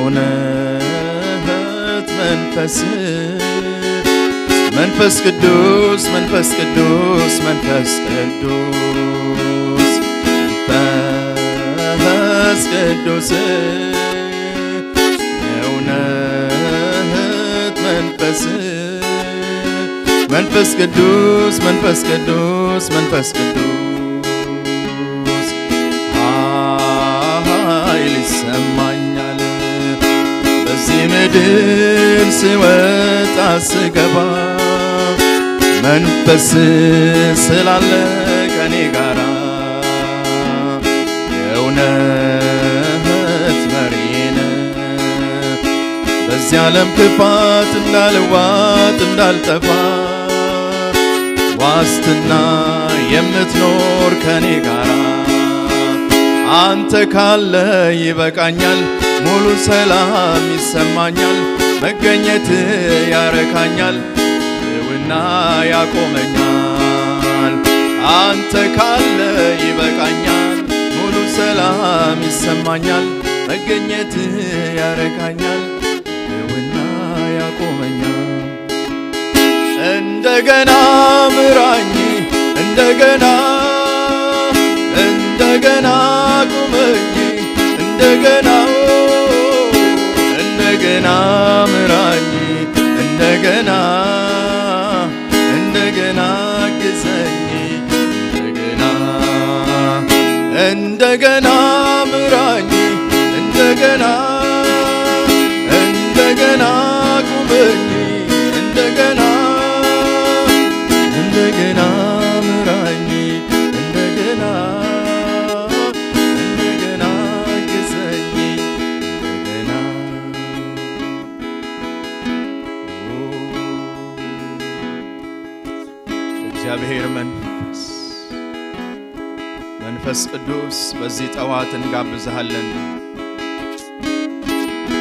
የእውነት መንፈስ መንፈስ ቅዱስ መንፈስ ቅዱስ መንፈስ ቅዱስ መንፈስ ቅዱስ የእውነት መንፈስ መንፈስ ቅዱስ መንፈስ ቅዱስ መንፈስ ቅዱስ ኃይል ይሰማኛል በዚህ ምድር ስወጣ ስገባ መንፈስ ስላለ ከኔ ጋራ የእውነት መሪነ በዚህ ዓለም ክፋት እንዳልዋጥ እንዳልጠፋ ዋስትና የምትኖር ከኔ ጋራ አንተ ካለ ይበቃኛል ሙሉ ሰላም ይሰማኛል መገኘት ያረካኛል ሕልውና ያቆመኛል አንተ ካለ ይበቃኛል ሙሉ ሰላም ይሰማኛል መገኘት ያረካኛል ሕልውና ያቆመኛል እንደገና ምራኝ እንደገና እንደገና ቁመኝ እንደገና እንደገና ምራኝ እንደገና እንደገና ግዘኝ እንደገና እንደገና ምራኝ እንደገና እንደገና ቁመኝ እንደገና እንደገና ምራኝ እንደገና እንደገና ግዘኝ እንደገና እግዚአብሔር መንፈስ ቅዱስ በዚህ ጠዋት እንጋብዛለን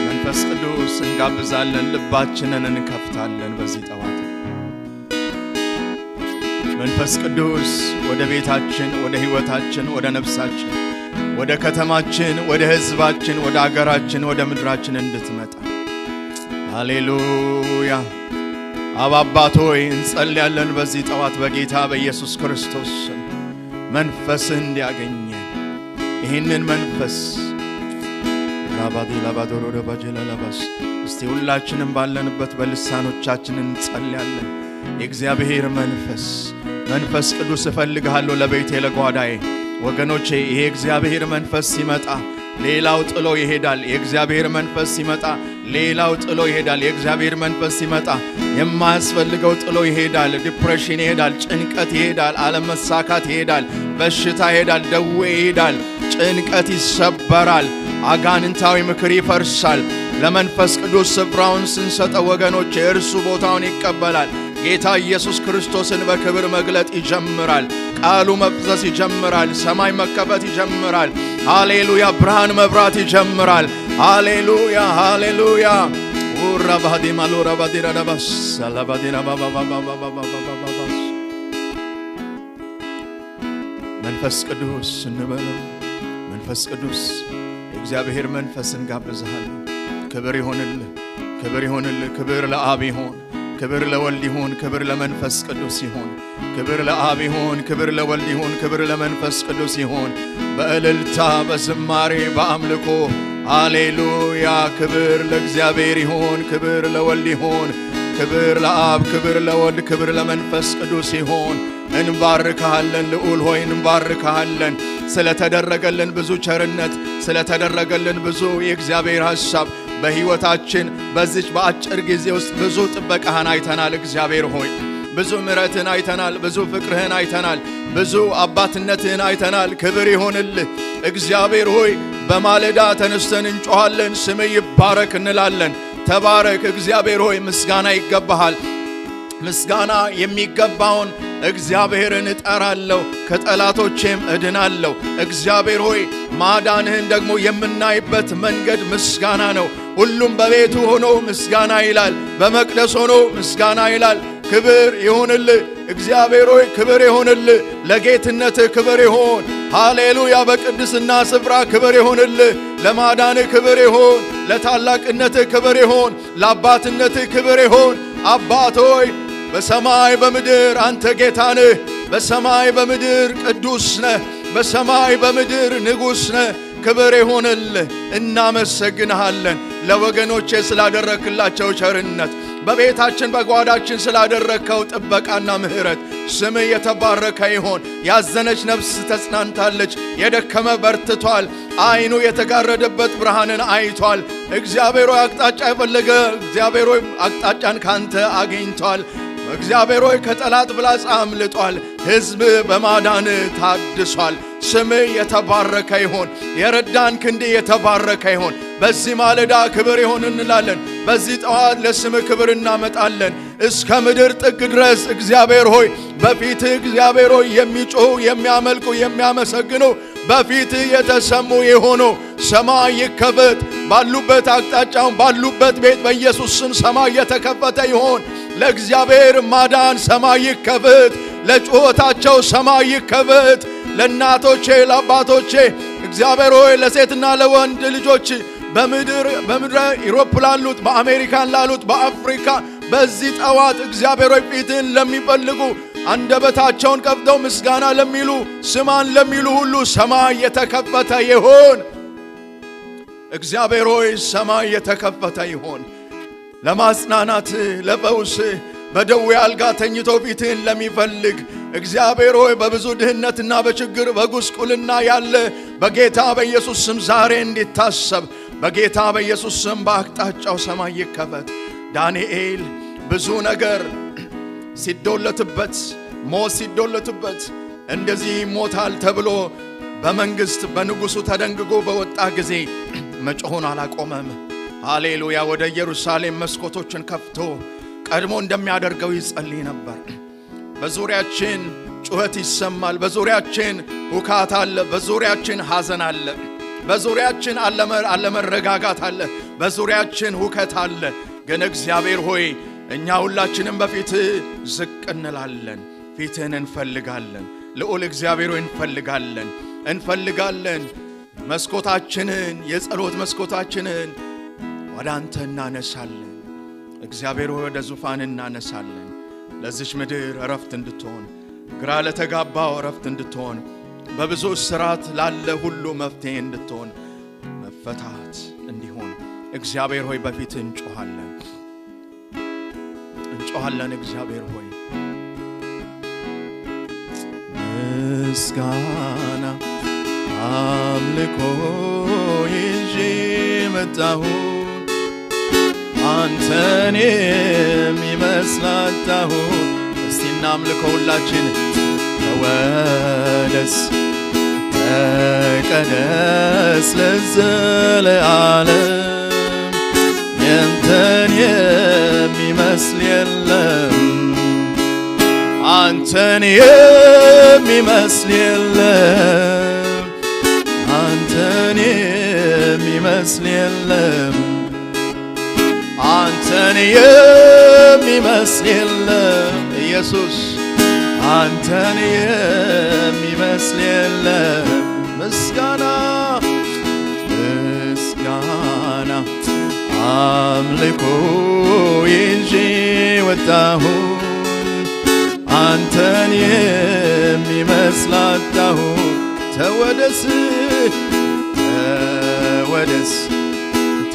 መንፈስ ቅዱስ እንጋብዛለን ልባችንን እንከፍታለን በዚህ ጠዋት መንፈስ ቅዱስ ወደ ቤታችን ወደ ሕይወታችን ወደ ነፍሳችን ወደ ከተማችን ወደ ሕዝባችን ወደ አገራችን ወደ ምድራችን እንድትመጣ ሃሌሉያ አባባት ሆይ እንጸልያለን በዚህ ጠዋት በጌታ በኢየሱስ ክርስቶስ መንፈስ እንዲያገኘን ይህንን መንፈስ ላባዶሮ ባጀላላባስ እስቲ ሁላችንም ባለንበት በልሳኖቻችን እንጸልያለን የእግዚአብሔር መንፈስ ቅዱስ እፈልግሃለሁ ለቤቴ ለጓዳዬ ወገኖቼ ይሄ እግዚአብሔር መንፈስ ሲመጣ ሌላው ጥሎ ይሄዳል የእግዚአብሔር መንፈስ ሲመጣ ሌላው ጥሎ ይሄዳል የእግዚአብሔር መንፈስ ሲመጣ የማያስፈልገው ጥሎ ይሄዳል ዲፕሬሽን ይሄዳል ጭንቀት ይሄዳል አለመሳካት ይሄዳል በሽታ ይሄዳል ደዌ ይሄዳል ጭንቀት ይሰበራል አጋንንታዊ ምክር ይፈርሳል ለመንፈስ ቅዱስ ስፍራውን ስንሰጠው ወገኖቼ እርሱ ቦታውን ይቀበላል ጌታ ኢየሱስ ክርስቶስን በክብር መግለጥ ይጀምራል ቃሉ መፍሰስ ይጀምራል ሰማይ መከፈት ይጀምራል ሃሌሉያ ብርሃን መብራት ይጀምራል ሃሌሉያ ሃሌሉያ ወራባዲ ማሎራ ባዲራ ዳባስ ሰላባዲና ባባባባባባባባባስ መንፈስ ቅዱስ እንበለው መንፈስ ቅዱስ የእግዚአብሔር መንፈስን ጋብዘሃለን ክብር ይሁንልህ ክብር ለአብ ይሁን ክብር ለወልድ ይሁን ክብር ለመንፈስ ቅዱስ ይሁን ክብር ለአብ ይሁን ክብር ለወልድ ይሁን ክብር ለመንፈስ ቅዱስ ይሁን በእልልታ በዝማሬ በአምልኮ ሃሌሉያ ክብር ለእግዚአብሔር ይሁን ክብር ለወልድ ይሁን ክብር ለአብ ክብር ለወልድ ክብር ለመንፈስ ቅዱስ ይሁን እንባርካለን ልዑል ሆይ እንባርካለን ስለተደረገልን ብዙ ቸርነት ስለተደረገልን ብዙ የእግዚአብሔር ሐሳብ በሕይወታችን በዚች በአጭር ጊዜ ውስጥ ብዙ ጥበቃህን አይተናል እግዚአብሔር ሆይ ብዙ ምሕረትህን አይተናል ብዙ ፍቅርህን አይተናል ብዙ አባትነትህን አይተናል ክብር ይሁንልህ እግዚአብሔር ሆይ በማለዳ ተነስተን እንጮኻለን ስምህ ይባረክ እንላለን ተባረክ እግዚአብሔር ሆይ ምስጋና ይገባሃል ምስጋና የሚገባውን እግዚአብሔርን እጠራለሁ ከጠላቶቼም እድናለሁ እግዚአብሔር ሆይ ማዳንህን ደግሞ የምናይበት መንገድ ምስጋና ነው ሁሉም በቤቱ ሆኖ ምስጋና ይላል በመቅደስ ሆኖ ምስጋና ይላል ክብር ይሁንልህ እግዚአብሔር ሆይ ክብር ይሁንልህ ለጌትነትህ ክብር ይሁን ሃሌሉያ በቅድስና ስፍራ ክብር ይሁንልህ ለማዳንህ ክብር ይሁን ለታላቅነትህ ክብር ይሁን ለአባትነትህ ክብር ይሁን አባት ሆይ በሰማይ በምድር አንተ ጌታ ነህ በሰማይ በምድር ቅዱስ ነህ በሰማይ በምድር ንጉሥ ነህ ክብር ይሁንልህ እናመሰግንሃለን ለወገኖቼ ስላደረክላቸው ቸርነት በቤታችን በጓዳችን ስላደረከው ጥበቃና ምህረት ስምህ የተባረከ ይሁን ያዘነች ነፍስ ተጽናንታለች የደከመ በርትቷል አይኑ የተጋረደበት ብርሃንን አይቷል እግዚአብሔር ሆይ አቅጣጫ የፈለገ እግዚአብሔር ሆይ አቅጣጫን ካንተ አግኝቷል እግዚአብሔር ሆይ ከጠላት ፍላጻ አምልጧል ሕዝብ በማዳን ታድሷል ስምህ የተባረከ ይሁን የረዳን ክንድ የተባረከ ይሁን በዚህ ማለዳ ክብር ይሁን እንላለን በዚህ ጠዋት ለስምህ ክብር እናመጣለን እስከ ምድር ጥግ ድረስ እግዚአብሔር ሆይ በፊትህ እግዚአብሔር ሆይ የሚጮሁ የሚያመልኩ የሚያመሰግኑ በፊትህ የተሰሙ ይሁኑ ሰማይ ይከፈት ባሉበት አቅጣጫው ባሉበት ቤት በኢየሱስ ስም ሰማይ የተከፈተ ይሁን ለእግዚአብሔር ማዳን ሰማይ ይከፈት ለጩኸታቸው ሰማይ ይከፈት ለእናቶቼ ለአባቶቼ እግዚአብሔር ሆይ ለሴትና ለወንድ ልጆች በምድር ኢሮፕ ላሉት በአሜሪካን ላሉት በአፍሪካ በዚህ ጠዋት እግዚአብሔር ሆይ ፊትህን ለሚፈልጉ አንደበታቸውን ከፍተው ምስጋና ለሚሉ ስማን ለሚሉ ሁሉ ሰማይ የተከፈተ ይሁን እግዚአብሔር ሆይ ሰማይ የተከፈተ ይሁን ለማጽናናት ለፈውስ በደዌ አልጋ ተኝቶ ፊትህን ለሚፈልግ እግዚአብሔር ሆይ በብዙ ድህነትና በችግር በጉስቁልና ያለ በጌታ በኢየሱስ ስም ዛሬ እንዲታሰብ በጌታ በኢየሱስ ስም በአቅጣጫው ሰማይ ይከፈት ዳንኤል ብዙ ነገር ሲዶለትበት ሞት ሲዶለትበት እንደዚህ ሞታል ተብሎ በመንግስት በንጉሱ ተደንግጎ በወጣ ጊዜ መጮሆን አላቆመም ሃሌሉያ ወደ ኢየሩሳሌም መስኮቶችን ከፍቶ ቀድሞ እንደሚያደርገው ይጸልይ ነበር በዙሪያችን ጩኸት ይሰማል በዙሪያችን ሁካት አለ በዙሪያችን ሐዘን አለ በዙሪያችን አለመረጋጋት አለ በዙሪያችን ሁከት አለ ግን እግዚአብሔር ሆይ እኛ ሁላችንም በፊትህ ዝቅ እንላለን ፊትህን እንፈልጋለን ልዑል እግዚአብሔር ሆይ እንፈልጋለን መስኮታችንን የጸሎት መስኮታችንን ወደ አንተ እናነሳለን እግዚአብሔር ሆይ ወደ ዙፋን እናነሳለን ለዚች ምድር ዕረፍት እንድትሆን ግራ ለተጋባው ዕረፍት እንድትሆን በብዙ እስራት ላለ ሁሉ መፍትሄ እንድትሆን መፈታት እንዲሆን እግዚአብሔር ሆይ በፊትህ እንጮሃለን እግዚአብሔር ሆይ ምስጋና አምልኮ ይዤ መጣሁ አንተን የሚመስላታሁ እስቲ እናምልኮ ሁላችን ተወደስ ተቀደስ ለዘለዓለም ያንተን የሚመስል የለም አንተን የሚመስል የለም አንተን የሚመስል የለም አንተን የሚመስል የለም ኢየሱስ አንተን የሚመስል የለም ምስጋና አምልኮ ይዤ ወጣሁ አንተን የሚመስል አጣሁ ተወደስ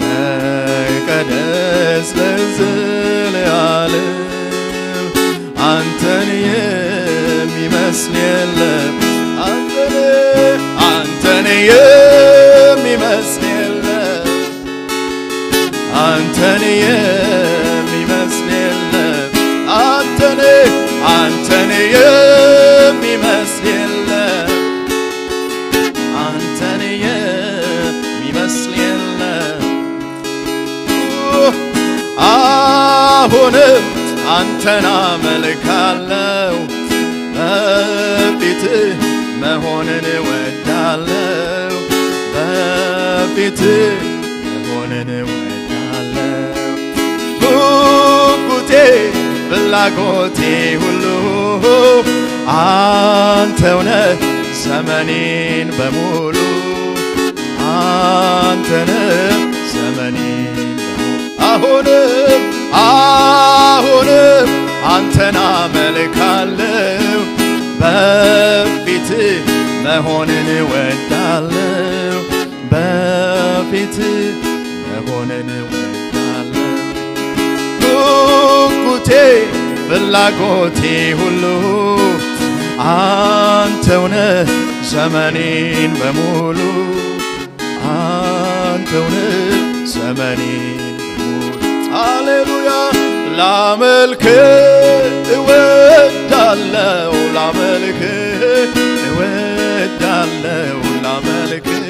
ተቀደስ ለዘለዓለም አንተን የሚመስል የለም አንተን የሚመስል የለም አንተን የሚመስል የለም አንተን የሚመስል የለም አንተን የሚመስል የለም አሁንም አንተን አመልካለሁ በፊትህ መሆንን እወዳለሁ በፊትህ መሆንን እወዳለሁ ጉጉቴ ፍላጎቴ ሁሉ አንተው ነህ ዘመኔን በሙሉ አንተነህ ዘመኔን አሁንም አንተን አመልካለሁ በፊትህ መሆንን እወዳለሁ በፊትህ መሆንን እወዳለሁ ጉጉቴ ፍላጎቴ ሁሉ አንተው ነህ ዘመኔን በሙሉ አንተው ነህ ዘመኔን በሙሉ ሃሌሉያ ላመልክህ እወዳለሁ ላመልክህ እወዳለሁ ላመልክህ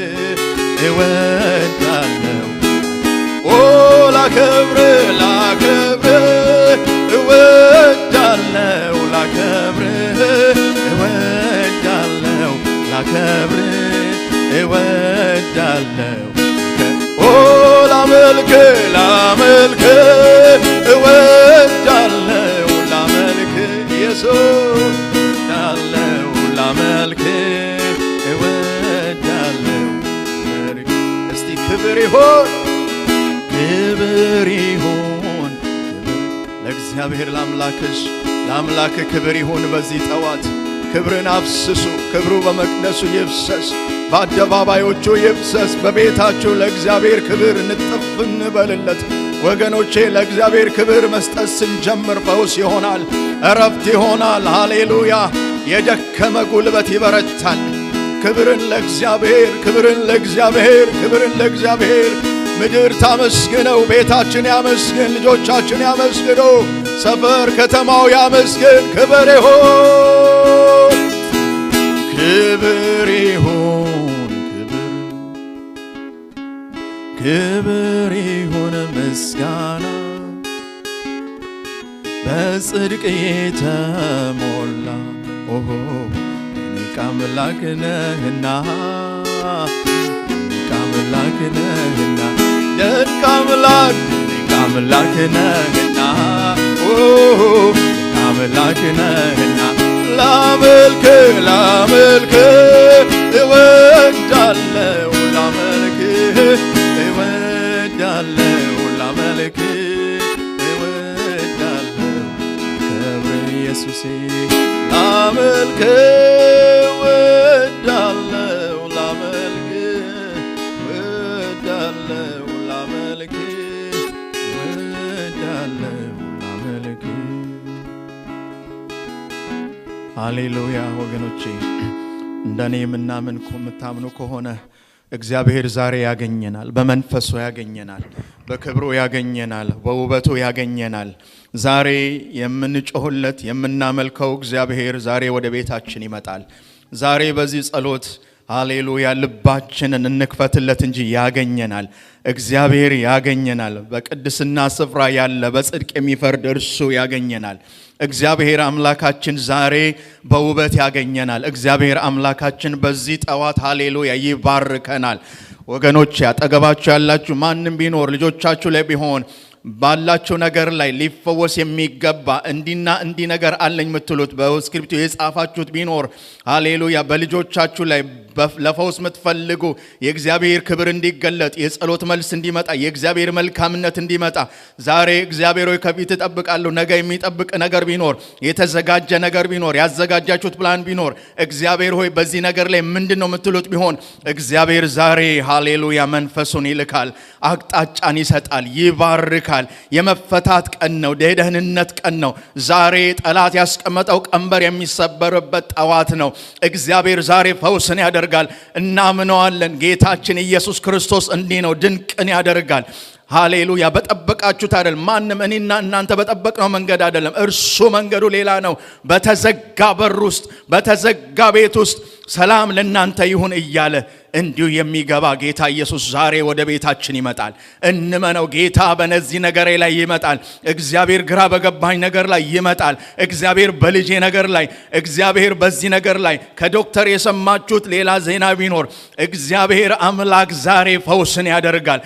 እወዳለሁ ኦ ላከብርህ እወዳለሁ ላከብርህ እወዳለሁ ላከብርህ እወዳለሁ ኦ ላመልክህ እወዳለሁ ላመልክህ ኢየሱስ እወዳለሁ ላመልክህ እወዳለሁ እስቲ ክብር ይሁን ለእግዚአብሔር ለአምላክህ ክብር ይሁን በዚህ ጠዋት ክብርን አፍስሱ ክብሩ በመቅደሱ ይፍሰስ በአደባባዮቹ ይፍሰስ በቤታችሁ ለእግዚአብሔር ክብር ንጥፍ እንበልለት ወገኖቼ ለእግዚአብሔር ክብር መስጠት ስንጀምር ፈውስ ይሆናል እረፍት ይሆናል ሃሌሉያ የደከመ ጉልበት ይበረታል ክብርን ለእግዚአብሔር ምድር ታመስግነው ቤታችን ያመስግን ልጆቻችን ያመስግኑ ሰፈር ከተማው ያመስግን ክብር ይሁን ምስጋና በጽድቅ የተሞላ ድንቅ አምላክ ነህና ድንቅ አምላክ ነህና ላመልክህ እወዳለሁ ላመልክህ ክብር ኢየሱሴ ላመልክህ እወዳለሁ ሃሌሉያ ወገኖቼ እንደኔ የምታምኑ ከሆነ እግዚአብሔር ዛሬ ያገኘናል በመንፈሱ ያገኘናል በክብሩ ያገኘናል በውበቱ ያገኘናል ዛሬ የምንጮህለት የምናመልከው እግዚአብሔር ዛሬ ወደ ቤታችን ይመጣል ዛሬ በዚህ ጸሎት ሃሌሉያ ልባችንን እንክፈትለት እንጂ ያገኘናል እግዚአብሔር ያገኘናል በቅድስና ስፍራ ያለ በጽድቅ የሚፈርድ እርሱ ያገኘናል እግዚአብሔር አምላካችን ዛሬ በውበት ያገኘናል እግዚአብሔር አምላካችን በዚህ ጠዋት ሃሌሉያ ይባርከናል ወገኖች ያጠገባችሁ ያላችሁ ማንንም ቢኖር ልጆቻችሁ ላይ ቢሆን ባላችሁ ነገር ላይ ሊፈወስ የሚገባ እንዲ ነገር አለኝ ምትሉት በስክሪፕቱ የጻፋችሁት ቢኖር ሃሌሉያ በልጆቻችሁ ላይ ለፈውስ ምትፈልጉ የእግዚአብሔር ክብር እንዲገለጥ የጸሎት መልስ እንዲመጣ የእግዚአብሔር መልካምነት እንዲመጣ ዛሬ እግዚአብሔር ሆይ ከፊት ተጠብቃለሁ ነገ የሚጠብቅ ነገር ቢኖር የተዘጋጀ ነገር ቢኖር ያዘጋጃችሁት ፕላን ቢኖር እግዚአብሔር ሆይ በዚህ ነገር ላይ ምንድነው ምትሉት ቢሆን እግዚአብሔር ዛሬ ሃሌሉያ መንፈሱን ይልካል አቅጣጫን ይሰጣል ይባርካል የመፈታት ቀን ነው የደህንነት ቀን ነው ዛሬ ጠላት ያስቀመጠው ቀንበር የሚሰበርበት ጠዋት ነው እግዚአብሔር ዛሬ ፈውስን ያደርጋል እናምነዋለን ጌታችን ኢየሱስ ክርስቶስ እንዲህ ነው ድንቅን ያደርጋል ሃሌሉያ በጠበቃችሁት አይደል ማንንም እኔና እናንተ በጠበቅነው መንገድ አይደለም እርሱ መንገዱ ሌላ ነው በተዘጋ በር ውስጥ በተዘጋ ቤት ውስጥ ሰላም ለእናንተ ይሁን እያለ እንዲሁ የሚገባ ጌታ ኢየሱስ ዛሬ ወደ ቤታችን ይመጣል እንመነው ጌታ በነዚህ ነገር ላይ ይመጣል እግዚአብሔር ግራ በገባኝ ነገር ላይ ይመጣል እግዚአብሔር በልጄ ነገር ላይ እግዚአብሔር በዚህ ነገር ላይ ከዶክተር የሰማችሁት ሌላ ዜና ቢኖር እግዚአብሔር አምላክ ዛሬ ፈውስን ያደርጋል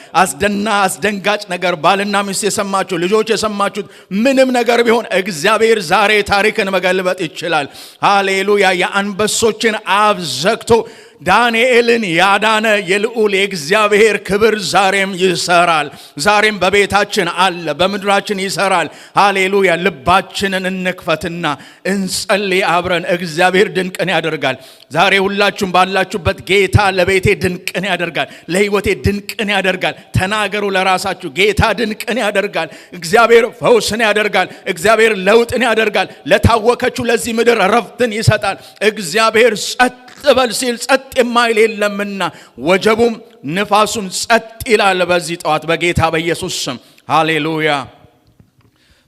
አስደንጋጭ ነገር ባልና ሚስት የሰማችሁ ልጆች የሰማችሁት ምንም ነገር ቢሆን እግዚአብሔር ዛሬ ታሪክን መገልበጥ ይችላል። ሃሌሉያ። የአንበሶችን አፍ ዘግቶ ዳንኤልን ያዳነ የልዑል የእግዚአብሔር ክብር ዛሬም ይሰራል። ዛሬም በቤታችን አለ፣ በምድራችን ይሰራል። ሃሌሉያ። ልባችንን እንክፈትና እንጸልይ አብረን። እግዚአብሔር ድንቅን ያደርጋል። ዛሬ ሁላችሁም ባላችሁበት ጌታ ለቤቴ ድንቅን ያደርጋል፣ ለህይወቴ ድንቅን ያደርጋል። ተናገሩ ለራሳችሁ፣ ጌታ ድንቅን ያደርጋል። እግዚአብሔር ፈውስን ያደርጋል። እግዚአብሔር ለውጥን ያደርጋል። ለታወከችው ለዚህ ምድር ረፍትን ይሰጣል። እግዚአብሔር ጸጥ በል ሲል ጸጥ የማይል የለምና ወጀቡም ንፋሱም ጸጥ ይላል። በዚህ ጠዋት በጌታ በኢየሱስ ስም ሃሌሉያ።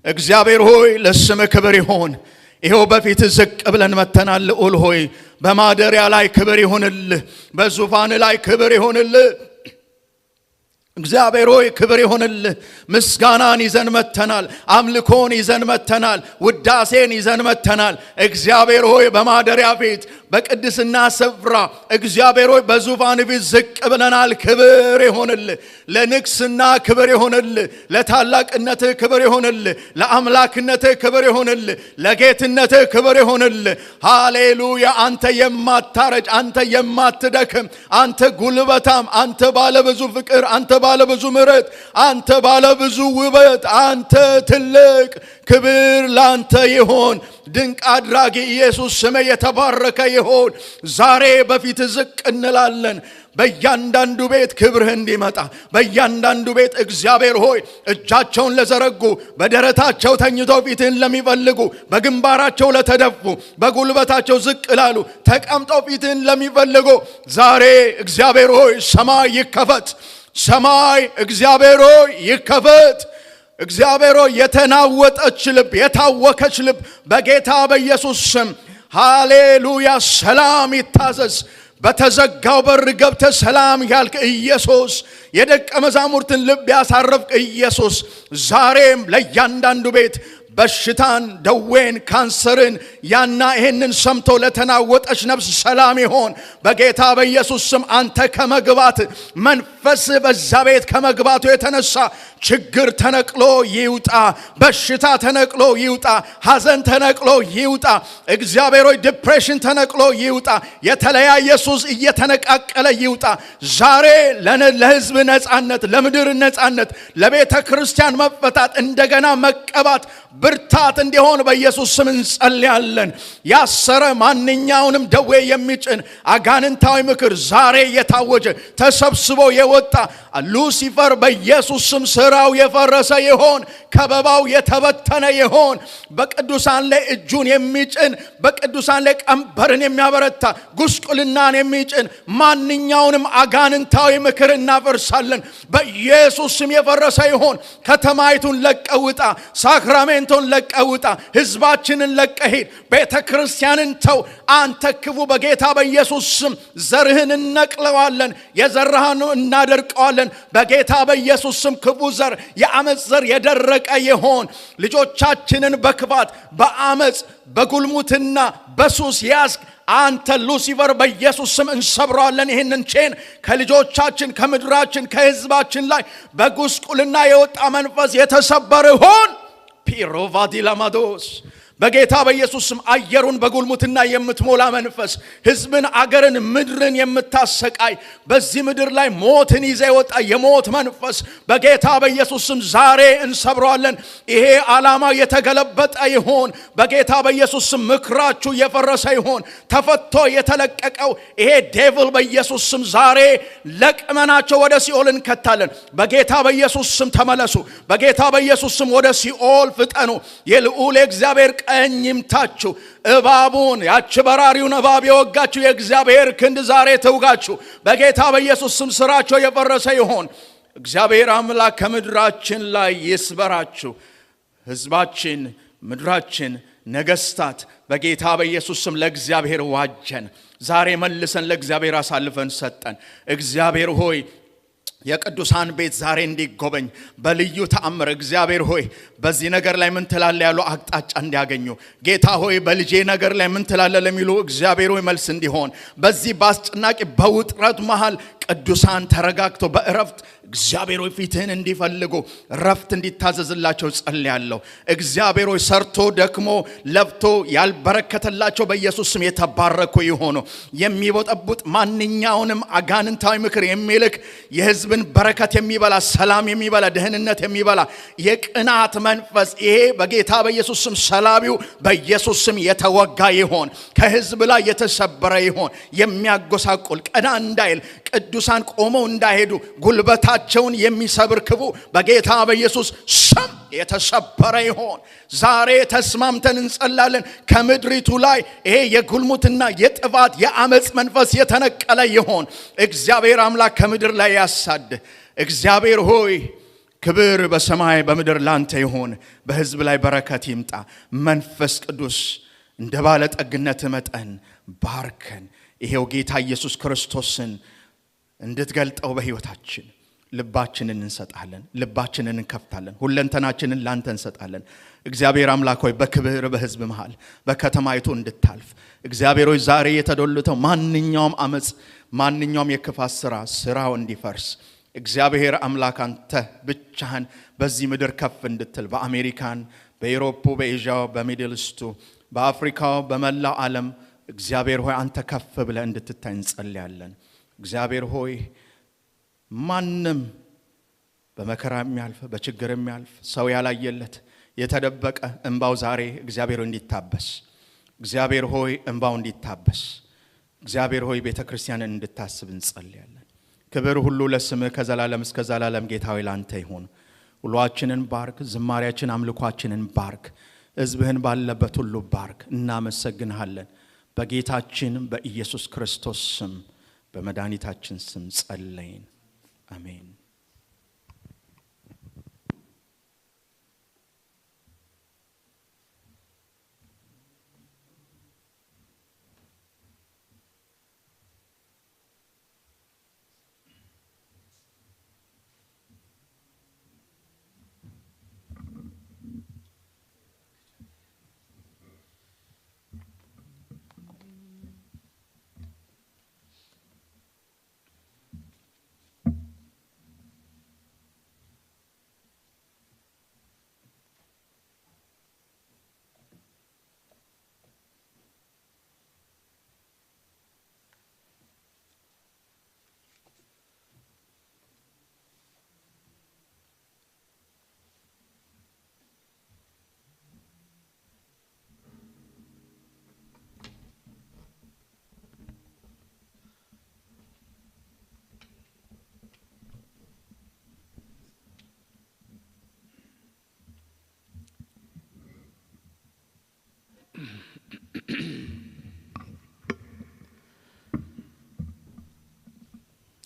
እግዚአብሔር ሆይ ለስምህ ክብር ይሁን። ይሄው በፊት ዝቅ ብለን መተናል። ልዑል ሆይ በማደሪያ ላይ ክብር ይሁንልህ፣ በዙፋን ላይ ክብር ይሁንልህ። እግዚአብሔር ሆይ ክብር ይሁንልህ። ምስጋናን ይዘን መተናል፣ አምልኮን ይዘን መተናል፣ ውዳሴን ይዘን መተናል። እግዚአብሔር ሆይ በማደሪያ ፊት በቅድስና ስፍራ እግዚአብሔር ሆይ በዙፋን ፊት ዝቅ ብለናል። ክብር ይሁንልህ፣ ለንግስና ክብር ይሁንልህ፣ ለታላቅነትህ ክብር ይሁንልህ፣ ለአምላክነትህ ክብር ይሁንልህ፣ ለጌትነትህ ክብር ይሁንልህ። ሃሌሉያ። አንተ የማታረጅ፣ አንተ የማትደክም፣ አንተ ጉልበታም፣ አንተ ባለ ብዙ ፍቅር፣ አንተ ባለ ብዙ ምሕረት፣ አንተ ባለ ብዙ ውበት፣ አንተ ትልቅ ክብር ላንተ ይሁን። ድንቅ አድራጊ ኢየሱስ ስም የተባረከ ይሁን። ዛሬ በፊት ዝቅ እንላለን። በእያንዳንዱ ቤት ክብርህ እንዲመጣ፣ በእያንዳንዱ ቤት እግዚአብሔር ሆይ እጃቸውን ለዘረጉ፣ በደረታቸው ተኝተው ፊትህን ለሚፈልጉ፣ በግንባራቸው ለተደፉ፣ በጉልበታቸው ዝቅ ላሉ፣ ተቀምጠው ፊትህን ለሚፈልጉ ዛሬ እግዚአብሔር ሆይ ሰማይ ይከፈት። ሰማይ እግዚአብሔር ሆይ ይከፈት። እግዚአብሔር ሆይ የተናወጠች ልብ፣ የታወከች ልብ በጌታ በኢየሱስ ስም ሃሌሉያ ሰላም ይታዘዝ። በተዘጋው በር ገብተ ሰላም ያልክ ኢየሱስ፣ የደቀ መዛሙርትን ልብ ያሳረፍክ ኢየሱስ ዛሬም ለእያንዳንዱ ቤት በሽታን፣ ደዌን፣ ካንሰርን ያና ይሄንን ሰምቶ ለተናወጠች ነፍስ ሰላም ይሆን በጌታ በኢየሱስ ስም። አንተ ከመግባት መንፈስ በዛ ቤት ከመግባቱ የተነሳ ችግር ተነቅሎ ይውጣ፣ በሽታ ተነቅሎ ይውጣ፣ ሐዘን ተነቅሎ ይውጣ። እግዚአብሔር ሆይ ዲፕሬሽን ተነቅሎ ይውጣ፣ የተለያየ ሱስ እየተነቃቀለ ይውጣ። ዛሬ ለህዝብ ነጻነት፣ ለምድር ነጻነት፣ ለቤተ ክርስቲያን መፈታት፣ እንደገና መቀባት ብርታት እንዲሆን በኢየሱስ ስም እንጸልያለን። ያሰረ ማንኛውንም ደዌ የሚጭን አጋንንታዊ ምክር ዛሬ የታወጀ ተሰብስቦ የወጣ ሉሲፈር በኢየሱስ ስም ስራው የፈረሰ ይሆን፣ ከበባው የተበተነ ይሆን። በቅዱሳን ላይ እጁን የሚጭን፣ በቅዱሳን ላይ ቀንበርን የሚያበረታ፣ ጉስቁልናን የሚጭን ማንኛውንም አጋንንታዊ ምክር እናፈርሳለን። በኢየሱስ ስም የፈረሰ ይሆን። ከተማይቱን ለቀውጣ፣ ሳክራሜንቶን ለቀውጣ፣ ህዝባችንን ለቀሂድ፣ ቤተ ክርስቲያንን ተው። አንተ ክፉ በጌታ በኢየሱስ ስም ዘርህን እነቅለዋለን፣ የዘራህን እናደርቀዋለን። በጌታ በኢየሱስ ስም ክፉ ዘር፣ የአመፅ ዘር የደረቀ ይሆን። ልጆቻችንን በክፋት፣ በአመፅ፣ በጉልሙትና፣ በሱስ ያስክ አንተ ሉሲፈር በኢየሱስ ስም እንሰብረዋለን። ይህንን ቼን ከልጆቻችን፣ ከምድራችን፣ ከህዝባችን ላይ በጉስቁልና የወጣ መንፈስ የተሰበረ ይሆን። ፒሮቫዲላማዶስ በጌታ በኢየሱስ ስም አየሩን በጉልሙትና የምትሞላ መንፈስ፣ ህዝብን፣ አገርን፣ ምድርን የምታሰቃይ በዚህ ምድር ላይ ሞትን ይዘ የወጣ የሞት መንፈስ በጌታ በኢየሱስ ስም ዛሬ እንሰብረዋለን። ይሄ ዓላማ የተገለበጠ ይሆን በጌታ በኢየሱስ ስም። ምክራችሁ የፈረሰ ይሆን። ተፈቶ የተለቀቀው ይሄ ዴቪል በኢየሱስ ስም ዛሬ ለቅመናቸው ወደ ሲኦል እንከታለን። በጌታ በኢየሱስ ስም ተመለሱ። በጌታ በኢየሱስ ስም ወደ ሲኦል ፍጠኑ። የልዑል እግዚአብሔር ቀኝ ይምታችሁ። እባቡን፣ ያች በራሪውን እባብ የወጋችሁ የእግዚአብሔር ክንድ ዛሬ ተውጋችሁ። በጌታ በኢየሱስ ስም ስራቸው የፈረሰ ይሆን። እግዚአብሔር አምላክ ከምድራችን ላይ ይስበራችሁ። ህዝባችን፣ ምድራችን፣ ነገስታት በጌታ በኢየሱስ ስም ለእግዚአብሔር ዋጀን። ዛሬ መልሰን ለእግዚአብሔር አሳልፈን ሰጠን። እግዚአብሔር ሆይ የቅዱሳን ቤት ዛሬ እንዲጎበኝ በልዩ ተአምር እግዚአብሔር ሆይ በዚህ ነገር ላይ ምን ትላለ ያሉ አቅጣጫ እንዲያገኙ፣ ጌታ ሆይ በልጄ ነገር ላይ ምን ትላለ ለሚሉ እግዚአብሔር ሆይ መልስ እንዲሆን፣ በዚህ ባስጨናቂ በውጥረት መሃል ቅዱሳን ተረጋግተው በእረፍት እግዚአብሔር ሆይ ፊትህን እንዲፈልጉ ረፍት እንዲታዘዝላቸው ጸልያለሁ። እግዚአብሔር ሆይ ሰርቶ ደክሞ ለብቶ ያልበረከተላቸው በኢየሱስ ስም የተባረኩ ይሆኑ። የሚቦጠቡጥ ማንኛውንም አጋንንታዊ ምክር የሚልክ የሕዝብን በረከት የሚበላ ሰላም የሚበላ ደህንነት የሚበላ የቅናት መንፈስ ይሄ በጌታ በኢየሱስ ስም ሰላቢው በኢየሱስ ስም የተወጋ ይሆን። ከሕዝብ ላይ የተሰበረ ይሆን። የሚያጎሳቁል ቀና እንዳይል ቅዱሳን ቆመው እንዳይሄዱ ጉልበታቸውን የሚሰብር ክፉ በጌታ በኢየሱስ ስም የተሰበረ ይሆን። ዛሬ ተስማምተን እንጸላለን። ከምድሪቱ ላይ ይሄ የጉልሙትና የጥፋት የአመጽ መንፈስ የተነቀለ ይሆን። እግዚአብሔር አምላክ ከምድር ላይ ያሳድ። እግዚአብሔር ሆይ ክብር በሰማይ በምድር ላንተ ይሆን። በሕዝብ ላይ በረከት ይምጣ። መንፈስ ቅዱስ እንደ ባለጠግነት መጠን ባርከን። ይሄው ጌታ ኢየሱስ ክርስቶስን እንድትገልጠው በሕይወታችን ልባችንን እንሰጣለን። ልባችንን እንከፍታለን። ሁለንተናችንን ላንተ እንሰጣለን። እግዚአብሔር አምላክ ሆይ በክብር በሕዝብ መሃል በከተማይቱ እንድታልፍ እግዚአብሔር ሆይ ዛሬ የተዶለተው ማንኛውም አመጽ ማንኛውም የክፋት ስራው እንዲፈርስ እግዚአብሔር አምላክ አንተ ብቻህን በዚህ ምድር ከፍ እንድትል በአሜሪካን በዩሮፕ በኤዥያ በሚድልስቱ በአፍሪካው በመላው ዓለም እግዚአብሔር ሆይ አንተ ከፍ ብለህ እንድትታይ እንጸልያለን። እግዚአብሔር ሆይ ማንም በመከራ የሚያልፍ በችግር የሚያልፍ ሰው ያላየለት የተደበቀ እንባው ዛሬ እግዚአብሔር እንዲታበስ እግዚአብሔር ሆይ እንባው እንዲታበስ እግዚአብሔር ሆይ ቤተክርስቲያንን እንድታስብ እንጸልያለን። ክብር ሁሉ ለስምህ ከዘላለም እስከ ዘላለም ጌታ ሆይ ላንተ ይሁን። ሁላችንን ባርክ። ዝማሬያችን አምልኳችንን ባርክ። ሕዝብህን ባለበት ሁሉ ባርክ። እናመሰግንሃለን። በጌታችን በኢየሱስ ክርስቶስ ስም በመድኃኒታችን ስም ጸለይን። አሜን።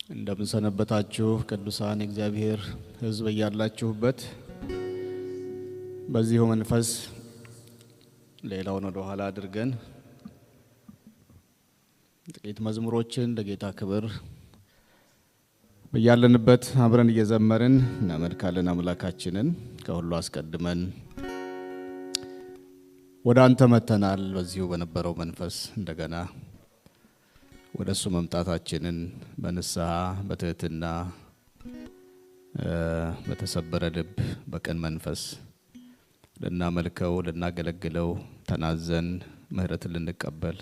እንደምን ሰነበታችሁ ቅዱሳን እግዚአብሔር ሕዝብ ያላችሁበት። በዚሁ መንፈስ ሌላውን ወደ ኋላ አድርገን ጥቂት መዝሙሮችን ለጌታ ክብር በያለንበት አብረን እየዘመርን እናመልካለን አምላካችንን። ከሁሉ አስቀድመን ወደ አንተ መተናል። በዚሁ በነበረው መንፈስ እንደገና ወደሱ መምጣታችንን በንስሐ በትህትና በተሰበረ ልብ በቀን መንፈስ ልናመልከው ልናገለግለው ተናዘን ምህረትን ልንቀበል